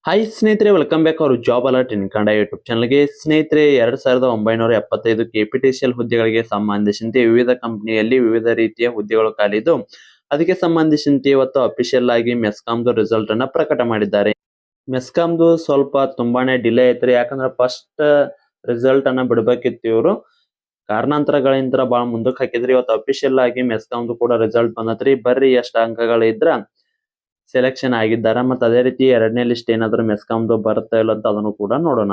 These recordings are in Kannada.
ಹಾಯ್ ಸ್ನೇಹಿತರೆ, ವೆಲ್ಕಮ್ ಬ್ಯಾಕ್ ಅವರು ಜಾಬ್ ಅಲರ್ಟ್ ಇನ್ ಕನ್ನಡ ಯೂಟ್ಯೂಬ್ ಚಾನಲ್ಗೆ. ಸ್ನೇಹಿತರೆ, 2975 ಕೆಪಿಟಿಸಿಎಲ್ ಹುದ್ದೆಗಳಿಗೆ ಸಂಬಂಧಿಸಿದಂತೆ ವಿವಿಧ ಕಂಪನಿಯಲ್ಲಿ ವಿವಿಧ ರೀತಿಯ ಹುದ್ದೆಗಳು ಖಾಲಿದ್ದು, ಅದಕ್ಕೆ ಸಂಬಂಧಿಸಿದಂತೆ ಇವತ್ತು ಅಫಿಷಿಯಲ್ ಆಗಿ ಮೆಸ್ಕಾಂದು ರಿಸಲ್ಟ್ ಅನ್ನ ಪ್ರಕಟ ಮಾಡಿದ್ದಾರೆ. ಮೆಸ್ಕಾಂದು ಸ್ವಲ್ಪ ತುಂಬಾನೇ ಡಿಲೇ ಐತ್ರಿ, ಯಾಕಂದ್ರೆ ಫಸ್ಟ್ ರಿಸಲ್ಟ್ ಅನ್ನ ಬಿಡಬೇಕಿತ್ತು. ಇವರು ಕಾರಣಾಂತರಗಳಿಂದ ಬಹಳ ಮುಂದಕ್ಕೆ ಹಾಕಿದ್ರಿ. ಇವತ್ತು ಅಫಿಷಿಯಲ್ ಆಗಿ ಮೆಸ್ಕಾಂದು ಕೂಡ ರಿಸಲ್ಟ್ ಬಂದತ್ರಿ. ಬರ್ರಿ ಎಷ್ಟು ಅಂಕಗಳಿದ್ರ ಸೆಲೆಕ್ಷನ್ ಆಗಿದ್ದಾರೆ. ಮತ್ತೆ ಅದೇ ರೀತಿ ಎರಡನೇ ಲಿಸ್ಟ್ ಏನಾದ್ರು ಮೆಸ್ಕಾಂದು ಬರುತ್ತಾ ಇಲ್ಲ ಅಂತ ಅದನ್ನು ಕೂಡ ನೋಡೋಣ.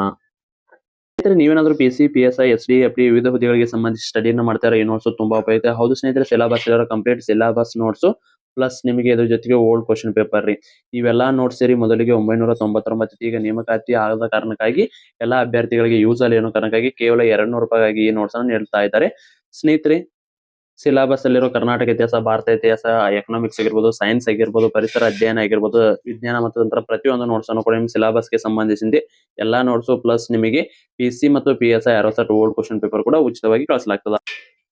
ಸ್ನೇಹಿತರೆ, ನೀವೇನಾದ್ರೂ PC, PSI, SDFD ವಿವಿಧ ಹುದ್ದೆಗಳಿಗೆ ಸಂಬಂಧಿಸಿ ಸ್ಟಡಿಯನ್ನು ಮಾಡ್ತಾರೆ. ಈ ನೋಟ್ಸ್ ತುಂಬಾ ಉಪಯುಕ್ತ. ಹೌದು ಸ್ನೇಹಿತರೆ, ಸಿಲೆಬಸ್ ಇರೋ ಕಂಪ್ಲೀಟ್ ಸಿಲೆಬಸ್ ನೋಟ್ಸ್ ಪ್ಲಸ್ ನಿಮಗೆ ಇದ್ರ ಜೊತೆಗೆ ಓಲ್ಡ್ ಕ್ವಶನ್ ಪೇಪರ್ ರೀ. ಇವೆಲ್ಲಾ ನೋಟ್ಸ್ ಸೇರಿ ಮೊದಲಿಗೆ 999, ಈಗ ನೇಮಕಾತಿ ಆಗದ ಕಾರಣಕ್ಕಾಗಿ ಎಲ್ಲಾ ಅಭ್ಯರ್ಥಿಗಳಿಗೆ ಯೂಸ್ ಅಲ್ಲಿ ಅನ್ನೋ ಕಾರಣಕ್ಕಾಗಿ ಕೇವಲ 200 ರೂಪಾಯಿಗಾಗಿ ಈ ನೋಟ್ಸ್ ಅನ್ನು ನೀಡ್ತಾ ಇದ್ದಾರೆ. ಸ್ನೇಹಿತರೆ, ಸಿಲೆಬಸ್ ಅಲ್ಲಿರೋ ಕರ್ನಾಟಕ ಇತಿಹಾಸ, ಭಾರತ ಇತಿಹಾಸ, ಎಕನಾಮಿಕ್ಸ್ ಆಗಿರ್ಬೋದು, ಸೈನ್ಸ್ ಆಗಿರ್ಬೋದು, ಪರಿಸರ ಅಧ್ಯಯನ ಆಗಿರ್ಬೋದು, ವಿಜ್ಞಾನ ಮತ್ತು ತಂತ್ರ ಪ್ರತಿಯೊಂದು ನೋಟ್ಸ್ ಅನ್ನು ಕೂಡ ನಿಮ್ಮ ಸಿಲೆಬಸ್ ಗೆ ಸಂಬಂಧಿಸಿದ ಎಲ್ಲಾ ನೋಟ್ಸ್ ಪ್ಲಸ್ ನಿಮಗೆ PC ಮತ್ತು PSI 60 ಓಲ್ಡ್ ಕ್ವಶನ್ ಪೇಪರ್ ಕೂಡ ಉಚಿತವಾಗಿ ಕಳಿಸಲಾಗ್ತದೆ.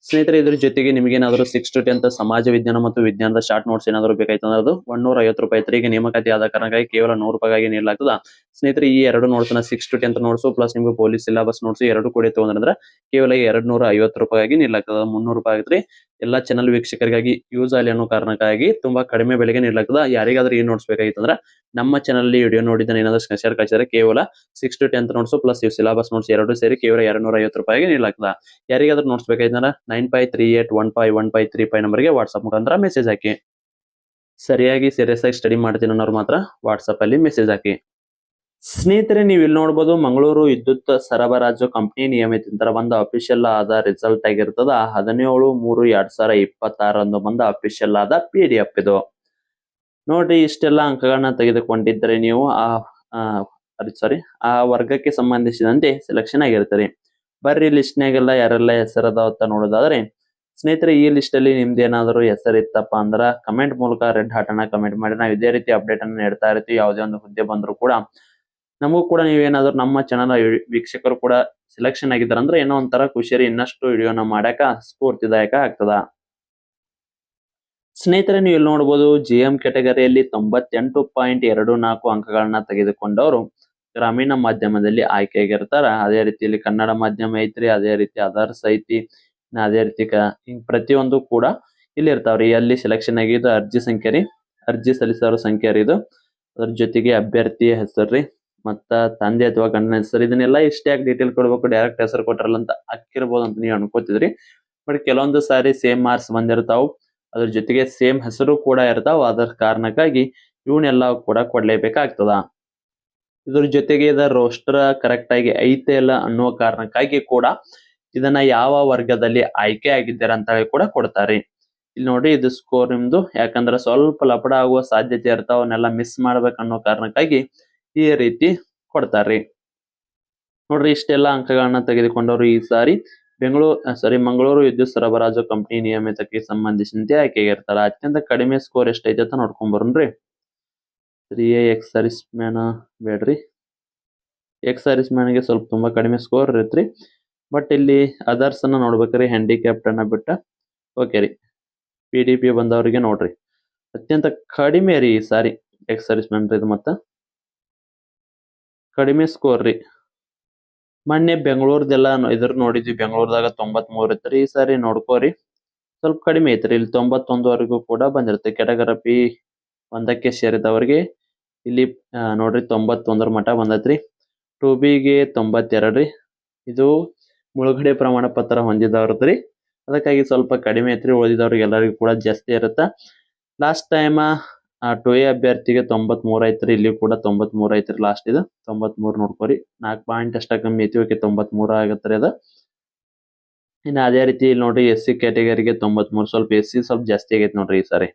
ಸ್ನೇಹಿತರೆ, ಇದ್ರ ಜೊತೆಗೆ ನಿಮಗೆ ಏನಾದರೂ 6 to 10th ಸಮಾಜ ವಿಜ್ಞಾನ ಮತ್ತು ವಿಜ್ಞಾನದ ಶಾರ್ಟ್ ನೋಟ್ಸ್ ಏನಾದರೂ ಬೇಕಾಯ್ತು ಅಂದ್ರೆ ಅದು 150 ರೂಪಾಯಿ ಐತ್ರಿ. ಈಗ ನೇಮಕಾತಿ ಆದ ಕಾರಣಕ್ಕಾಗಿ ಕೇವಲ 100 ರೂಪಾಯಿಗಾಗಿ ನೀಡಲಾಗ್ತದ. ಸ್ನೇಹಿತರೆ, ಈ ಎರಡು ನೋಟ್ಸ್ ನ 6 to 10th ನೋಟ್ಸ್ ಪ್ಲಸ್ ನಿಮಗೆ ಪೊಲೀಸ್ ಸಿಲೆಬಸ್ ನೋಟ್ಸ್ ಎರಡು ಕೂಡ ತಗೊಂಡ್ರೆ ಕೇವಲ 250 ರೂಪಾಯಿಗಾಗಿ ನೀಡಲಾಗ್ತದ. 300 ರೂಪಾಯಿ ಆಗತ್ರಿ. ಎಲ್ಲಾ ಚಾನಲ್ ವೀಕ್ಷಕರಿಗಾಗಿ ಯೂಸ್ ಆಗಲಿ ಅನ್ನೋ ಕಾರಣಕ್ಕಾಗಿ ತುಂಬಾ ಕಡಿಮೆ ಬೆಲೆಗೆ ನೀಡಲಾಗ್ತದ. ಯಾರಿಗಾದ್ರೂ ಈ ನೋಟ್ಸ್ ಬೇಕಾಗಿತ್ತು ಅಂದ್ರೆ ನಮ್ಮ ಚಾನಲ್ ವಿಡಿಯೋ ನೋಡಿದ್ರೆ ಏನಾದ್ರು ಸ್ಕ್ರೀನ್ಶಾಟ್ ಕಳಿಸಿದ್ರೆ ಕೇವಲ 6 to 10th notes plus syllabus notes ಎರಡು ಸೇರಿ ಕೇವಲ 250 ರೂಪಾಯಿಗೆ ನೀಡಲಾಗ್ತದ. ಯಾರಿಗಾದ್ರೂ ನೋಟ್ಸ್ ಬೇಕಾಯ್ತಂದ್ರೆ 9538151535 ನಂಬರ್ಗೆ ವಾಟ್ಸ್ಆಪ್ ಮುಖಾಂತರ ಮೆಸೇಜ್ ಹಾಕಿ. ಸರಿಯಾಗಿ ಸೀರಿಯಸ್ ಆಗಿ ಸ್ಟಡಿ ಮಾಡ್ತೀನಿ ಅನ್ನೋರು ಮಾತ್ರ ವಾಟ್ಸ್ಆಪ್ ಅಲ್ಲಿ ಮೆಸೇಜ್ ಹಾಕಿ. ಸ್ನೇಹಿತರೆ, ನೀವು ಇಲ್ಲಿ ನೋಡಬಹುದು, ಮಂಗಳೂರು ವಿದ್ಯುತ್ ಸರಬರಾಜು ಕಂಪನಿ ನಿಯಮಿತ ಬಂದ ಅಫಿಷಿಯಲ್ ಆದ ರಿಸಲ್ಟ್ ಆಗಿರ್ತದ. 17/3/2026 ಬಂದ ಅಫಿಷಿಯಲ್ ಆದ PDF ಇದು ನೋಡ್ರಿ. ಇಷ್ಟೆಲ್ಲ ಅಂಕಗಳನ್ನ ತೆಗೆದುಕೊಂಡಿದ್ರೆ ನೀವು ಆ ವರ್ಗಕ್ಕೆ ಸಂಬಂಧಿಸಿದಂತೆ ಸೆಲೆಕ್ಷನ್ ಆಗಿರ್ತೀರಿ. ಬರ್ರಿ ಲಿಸ್ಟ್ನಾಗೆಲ್ಲ ಯಾರೆಲ್ಲ ಹೆಸರದಾವ ಅಂತ ನೋಡೋದಾದ್ರೆ, ಸ್ನೇಹಿತರೆ, ಈ ಲಿಸ್ಟ್ ಅಲ್ಲಿ ನಿಮ್ದು ಏನಾದ್ರು ಹೆಸರಿತ್ತಪ್ಪ ಅಂದ್ರ ಕಮೆಂಟ್ ಮೂಲಕ ರೆಡ್ ಹಾರ್ಟ್ ಅನ್ನ ಕಮೆಂಟ್ ಮಾಡಿ. ನಾವು ಇದೇ ರೀತಿ ಅಪ್ಡೇಟ್ ಅನ್ನ ನೀಡ್ತಾ ಇರ್ತೀವಿ. ಯಾವುದೇ ಒಂದು ಹುದ್ದೆ ಬಂದ್ರು ಕೂಡ ನಮಗೂ ಕೂಡ ನೀವೇನಾದ್ರು ನಮ್ಮ ಚಾನಲ್ ವೀಕ್ಷಕರು ಕೂಡ ಸೆಲೆಕ್ಷನ್ ಆಗಿದ್ದಾರೆ ಅಂದ್ರೆ ಏನೋ ಒಂಥರ ಖುಷಿಯರಿ, ಇನ್ನಷ್ಟು ವಿಡಿಯೋನ ಮಾಡಾಕ ಸ್ಫೂರ್ತಿದಾಯಕ ಆಗ್ತದ. ಸ್ನೇಹಿತರೆ, ನೀವು ಇಲ್ಲಿ ನೋಡಬಹುದು, GM ಕ್ಯಾಟಗರಿಯಲ್ಲಿ 98.24 ಅಂಕಗಳನ್ನ ತೆಗೆದುಕೊಂಡವರು ಗ್ರಾಮೀಣ ಮಾಧ್ಯಮದಲ್ಲಿ ಆಯ್ಕೆಯಾಗಿರ್ತಾರ. ಅದೇ ರೀತಿಯಲ್ಲಿ ಕನ್ನಡ ಮಾಧ್ಯಮ ಐತ್ರಿ, ಅದೇ ರೀತಿ ಅದರ್ಸ್ ಐತಿ, ಅದೇ ರೀತಿ ಪ್ರತಿಯೊಂದು ಕೂಡ ಇಲ್ಲಿ ಇರ್ತಾವ್ರಿ. ಅಲ್ಲಿ ಸೆಲೆಕ್ಷನ್ ಆಗಿದ್ದು ಅರ್ಜಿ ಸಂಖ್ಯೆ ರೀ, ಅರ್ಜಿ ಸಲ್ಲಿಸೋರ ಸಂಖ್ಯೆ ರೀ ಇದು. ಅದ್ರ ಜೊತೆಗೆ ಅಭ್ಯರ್ಥಿ ಹೆಸರು ರೀ, ಮತ್ತ ತಂದೆ ಅಥವಾ ಗಂಡನ ಹೆಸರು. ಇದನ್ನೆಲ್ಲ ಇಷ್ಟೇ ಯಾಕೆ ಡೀಟೇಲ್ ಕೊಡ್ಬೇಕು, ಡೈರೆಕ್ಟ್ ಹೆಸರು ಕೊಟ್ರಲ್ಲ ಅಂತ ಅಕ್ಕಿರ್ಬೋದು ಅಂತ ನೀವು ಅನ್ಕೋತಿದ್ರಿ. ಬಟ್ ಕೆಲವೊಂದು ಸಾರಿ ಸೇಮ್ ಮಾರ್ಕ್ಸ್ ಬಂದಿರ್ತಾವ್, ಅದ್ರ ಜೊತೆಗೆ ಸೇಮ್ ಹೆಸರು ಕೂಡ ಇರ್ತಾವ. ಅದರ ಕಾರಣಕ್ಕಾಗಿ ಇವನ್ನೆಲ್ಲ ಕೂಡ ಕೊಡ್ಲೇಬೇಕಾಗ್ತದ. ಇದ್ರ ಜೊತೆಗೆ ಇದರ ರೋಸ್ಟರ್ ಕರೆಕ್ಟ್ ಆಗಿ ಐತೆ ಇಲ್ಲ ಅನ್ನುವ ಕಾರಣಕ್ಕಾಗಿ ಕೂಡ ಇದನ್ನ ಯಾವ ವರ್ಗದಲ್ಲಿ ಆಯ್ಕೆ ಆಗಿದ್ದೀರಾ ಅಂತ ಹೇಳಿ ಕೂಡ ಕೊಡ್ತಾರೆ. ಇಲ್ಲಿ ನೋಡಿ, ಇದು ಸ್ಕೋರ್ ನಿಮ್ದು, ಯಾಕಂದ್ರೆ ಸ್ವಲ್ಪ ಲಪಡ ಆಗುವ ಸಾಧ್ಯತೆ ಇರ್ತಾವ, ಅವನ್ನೆಲ್ಲ ಮಿಸ್ ಮಾಡ್ಬೇಕನ್ನೋ ಕಾರಣಕ್ಕಾಗಿ ಈ ರೀತಿ ಕೊಡ್ತಾರ್ರಿ. ನೋಡ್ರಿ, ಇಷ್ಟೆಲ್ಲ ಅಂಕಗಳನ್ನ ತೆಗೆದುಕೊಂಡವರು ಈ ಸಾರಿ ಮಂಗಳೂರು ವಿದ್ಯುತ್ ಸರಬರಾಜು ಕಂಪನಿ ನಿಯಮಿತಕ್ಕೆ ಸಂಬಂಧಿಸಿದಂತೆ ಆಯ್ಕೆಯಾಗಿರ್ತಾರ. ಅತ್ಯಂತ ಕಡಿಮೆ ಸ್ಕೋರ್ ಎಷ್ಟೈತೆ ಅಂತ ನೋಡ್ಕೊಂಡ್ ಬರೋಣ್ರಿ. 3A ಎಕ್ಸ್ ಸರ್ವಿಸ್ ಮ್ಯಾನ್ ಬೇಡ್ರಿ, ಎಕ್ಸ್ ಸರ್ವಿಸ್ ಮ್ಯಾನ್ಗೆ ಸ್ವಲ್ಪ ತುಂಬಾ ಕಡಿಮೆ ಸ್ಕೋರ್ ಇರತ್ರಿ. ಬಟ್ ಇಲ್ಲಿ ಅದರ್ಸ್ ಅನ್ನ ನೋಡ್ಬೇಕ್ರಿ, ಹ್ಯಾಂಡಿಕ್ಯಾಪ್ಟ್ ಅನ್ನ ಬಿಟ್ಟ. ಓಕೆ ರೀ, PDP ಬಂದವರಿಗೆ ನೋಡ್ರಿ ಅತ್ಯಂತ ಕಡಿಮೆ ರೀ ಈ ಸಾರಿ ಎಕ್ಸ್ ಸರ್ವಿಸ್ ಮ್ಯಾನ್ ಇದು ಮತ್ತ ಕಡಿಮೆ ಸ್ಕೋರ್ ರೀ. ಮೊನ್ನೆ ಬೆಂಗಳೂರ್ದೆಲ್ಲ ಇದ್ರ ನೋಡಿದ್ವಿ, ಬೆಂಗಳೂರದಾಗ 93 ಇತ್ರಿ. ಈ ಸಾರಿ ನೋಡ್ಕೋರಿ ಸ್ವಲ್ಪ ಕಡಿಮೆ ಐತ್ರಿ, ಇಲ್ಲಿ 91ವರೆಗೂ ಕೂಡ ಬಂದಿರುತ್ತೆ. ಕ್ಯಾಟಗರಿ P1ಕ್ಕೆ ಸೇರಿದವರಿಗೆ ಇಲ್ಲಿ ನೋಡ್ರಿ 91 ಮಟ್ಟ ಬಂದತ್ರಿ. 2Bಗೆ 92 ರೀ. ಇದು ಮುಳುಗಡೆ ಪ್ರಮಾಣ ಪತ್ರ ಹೊಂದಿದವ್ರದ್ರಿ, ಅದಕ್ಕಾಗಿ ಸ್ವಲ್ಪ ಕಡಿಮೆ ಐತ್ರಿ. ಉಳಿದಿದವ್ರಿಗೆ ಎಲ್ಲರಿಗೂ ಕೂಡ ಜಾಸ್ತಿ ಇರುತ್ತ. ಲಾಸ್ಟ್ ಟೈಮ್ 2A ಅಭ್ಯರ್ಥಿಗೆ 93 ಐತ್ರಿ, ಇಲ್ಲಿ ಕೂಡ 93 ಐತ್ರಿ. ಲಾಸ್ಟ್ ಇದು 93 ನೋಡ್ಕೋರಿ, 4 ಪಾಯಿಂಟ್ ಅಷ್ಟ ಕಮ್ಮಿ ಐತಿ. ಓಕೆ, 93 ಆಗತ್ರಿ ಅದ. ಇನ್ನು ಅದೇ ರೀತಿ ಇಲ್ಲಿ ನೋಡ್ರಿ, SC ಕ್ಯಾಟಗರಿಗೆ 93, ಸ್ವಲ್ಪ SC ಸ್ವಲ್ಪ ಜಾಸ್ತಿ ಆಗೈತಿ ನೋಡ್ರಿ ಈ ಸಾರಿ.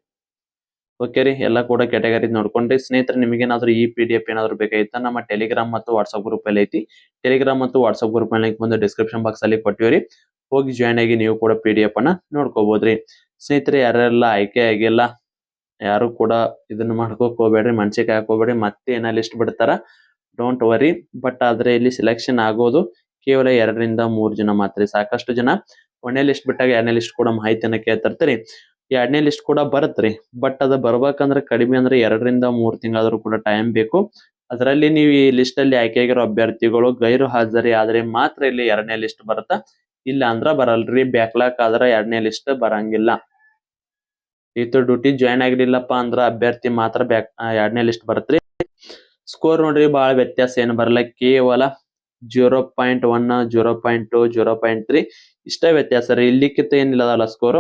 ಓಕೆ ರೀ, ಎಲ್ಲ ಕೂಡ ಕ್ಯಾಟಗರಿ ನೋಡ್ಕೊಂಡ್ರಿ. ಸ್ನೇಹಿತರೆ, ನಿಮಗೇನಾದ್ರೂ ಈ PDF ಏನಾದ್ರು ಬೇಕಾಗಿತ್ತ, ನಮ್ಮ ಟೆಲಿಗ್ರಾಮ್ ಮತ್ತು ವಾಟ್ಸ್ಆಪ್ ಗ್ರೂಪ್ ಅಲ್ಲಿ ಐತಿ. ಟೆಲಿಗ್ರಾಮ್ ಮತ್ತು ವಾಟ್ಸ್ಆಪ್ ಗ್ರೂಪ್ ಲಿಂಕ್ ಬಂದು ಡಿಸ್ಕ್ರಿಪ್ಷನ್ ಬಾಕ್ಸ್ ಅಲ್ಲಿ ಕೊಟ್ಟಿವ್ರಿ, ಹೋಗಿ ಜಾಯ್ನ್ ಆಗಿ ನೀವು ಕೂಡ PDF ಅನ್ನ ನೋಡ್ಕೋಬಹುದ್ರಿ. ಸ್ನೇಹಿತರೆ, ಯಾರೆಲ್ಲ ಆಯ್ಕೆ ಆಗಿಲ್ಲ ಯಾರು ಕೂಡ ಇದನ್ನ ಮಾಡ್ಕೋಕ್ ಹೋಗ್ಬೇಡ್ರಿ, ಮನ್ಸಿಗೆ ಹಾಕೋಬೇಡ್ರಿ. ಮತ್ತೆ ಏನೋ ಲಿಸ್ಟ್ ಬಿಡ್ತಾರ, ಡೋಂಟ್ ವರಿ. ಬಟ್ ಆದ್ರೆ ಇಲ್ಲಿ ಸೆಲೆಕ್ಷನ್ ಆಗೋದು ಕೇವಲ 2 ರಿಂದ 3 ಜನ ಮಾತ್ರ. ಸಾಕಷ್ಟು ಜನ 1ನೇ ಲಿಸ್ಟ್ ಬಿಟ್ಟಾಗ 2ನೇ ಲಿಸ್ಟ್ ಕೂಡ ಮಾಹಿತಿಯನ್ನ ಕೇಳ್ತಿರ್ತೀರಿ. 2ನೇ ಲಿಸ್ಟ್ ಕೂಡ ಬರತ್ರಿ, ಬಟ್ ಅದ ಬರ್ಬೇಕಂದ್ರೆ ಕಡಿಮೆ ಅಂದ್ರೆ 2 ರಿಂದ 3 ತಿಂಗಳಾದ್ರೂ ಕೂಡ ಟೈಮ್ ಬೇಕು. ಅದರಲ್ಲಿ ನೀವು ಈ ಲಿಸ್ಟ್ ಅಲ್ಲಿ ಆಯ್ಕೆಯಾಗಿರೋ ಅಭ್ಯರ್ಥಿಗಳು ಗೈರು ಹಾಜರಿ ಆದ್ರೆ ಮಾತ್ರ ಇಲ್ಲಿ 2ನೇ ಲಿಸ್ಟ್ ಬರುತ್ತಾ, ಇಲ್ಲ ಅಂದ್ರ ಬರಲ್ರಿ. ಬ್ಯಾಕ್ಲಾಕ್ ಆದ್ರ 2ನೇ ಲಿಸ್ಟ್ ಬರಂಗಿಲ್ಲ. ಈತು ಡ್ಯೂಟಿ ಜಾಯ್ನ್ ಆಗಿರ್ಲಿಲ್ಲಪ್ಪ ಅಂದ್ರ ಅಭ್ಯರ್ಥಿ ಮಾತ್ರ 2ನೇ ಲಿಸ್ಟ್ ಬರತ್ರಿ. ಸ್ಕೋರ್ ನೋಡ್ರಿ ಬಹಳ ವ್ಯತ್ಯಾಸ ಏನು ಬರಲ್ಲ, ಕೇವಲ 0.1 0.2 0.3 ಇಷ್ಟ ವ್ಯತ್ಯಾಸ ರೀ. ಇಲ್ಲಿಕ್ಕಿಂತ ಏನಿಲ್ಲದಲ್ಲ ಸ್ಕೋರ್.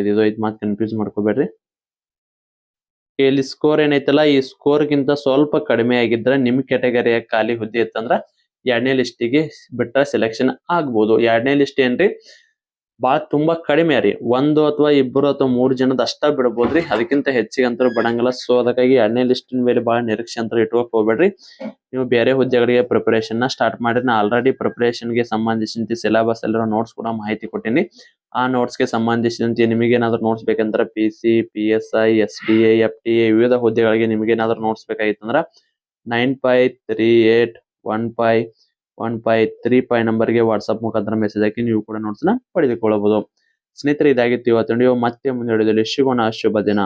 ಇದು ಮಾತು ಕನ್ಫ್ಯೂಸ್ ಮಾಡ್ಕೋಬೇಡ್ರಿ. ಇಲ್ಲಿ ಸ್ಕೋರ್ ಏನೈತಲ್ಲ, ಈ ಸ್ಕೋರ್ ಗಿಂತ ಸ್ವಲ್ಪ ಕಡಿಮೆ ಆಗಿದ್ರೆ ನಿಮ್ ಕ್ಯಾಟಗರಿಯ ಖಾಲಿ ಹುದ್ದೆ ಇತ್ತಂದ್ರ 2ನೇ ಲಿಸ್ಟಿಗೆ ಬಿಟ್ಟ ಸೆಲೆಕ್ಷನ್ ಆಗ್ಬೋದು. 2ನೇ ಲಿಸ್ಟ್ ಏನ್ರಿ ಬಾಳ ತುಂಬಾ ಕಡಿಮೆ ರೀ, 1 ಅಥವಾ 2 ಅಥವಾ 3 ಜನದ ಅಷ್ಟ ಬಿಡಬಹುದ್ರಿ. ಅದಕ್ಕಿಂತ ಹೆಚ್ಚಿಗೆ ಅಂತೂ ಬಿಡಂಗಿಲ್ಲ. ಸೊ ಅದಕ್ಕಾಗಿ 2ನೇ ಲಿಸ್ಟ್ ಮೇಲೆ ಬಹಳ ನಿರೀಕ್ಷೆ ಅಂತ ಇಟ್ಕೋಕ್ ಹೋಗ್ಬೇಡ್ರಿ. ನೀವು ಬೇರೆ ಹುದ್ದೆಗಳಿಗೆ ಪ್ರಿಪರೇಷನ್ ನ ಸ್ಟಾರ್ಟ್ ಮಾಡಿ. ನಾ ಆಲ್ರೆಡಿ ಪ್ರಿಪರೇಷನ್ ಗೆ ಸಂಬಂಧಿಸಿದಂತೆ ಸಿಲೆಬಸ್ ಎಲ್ಲರ ನೋಟ್ಸ್ ಕೂಡ ಮಾಹಿತಿ ಕೊಟ್ಟಿನಿ. ಆ ನೋಟ್ಸ್ ಗೆ ಸಂಬಂಧಿಸಿದಂತೆ ನಿಮಗೆ ಏನಾದ್ರು ನೋಟ್ಸ್ ಬೇಕಂದ್ರೆ PC, PSI, SDA, FTA ವಿವಿಧ ಹುದ್ದೆಗಳಿಗೆ ನಿಮಗೆ ಏನಾದ್ರು ನೋಟ್ಸ್ ಬೇಕಾಗಿತ್ತಂದ್ರ 9538151535 ನಂಬರ್ಗೆ ವಾಟ್ಸ್ಆಪ್ ಮುಖಾಂತರ ಮೆಸೇಜ್ ಹಾಕಿ ನೀವು ಕೂಡ ನೋಟ್ಸ್ ನ ಪಡೆದುಕೊಳ್ಳಬಹುದು. ಸ್ನೇಹಿತರೆ, ಇದಾಗಿತ್ತು ಇವತ್ತು ವಿಡಿಯೋ. ಮತ್ತೆ ಮುಂದೆ ಸಿಗೋಣ. ಶುಭ ದಿನ.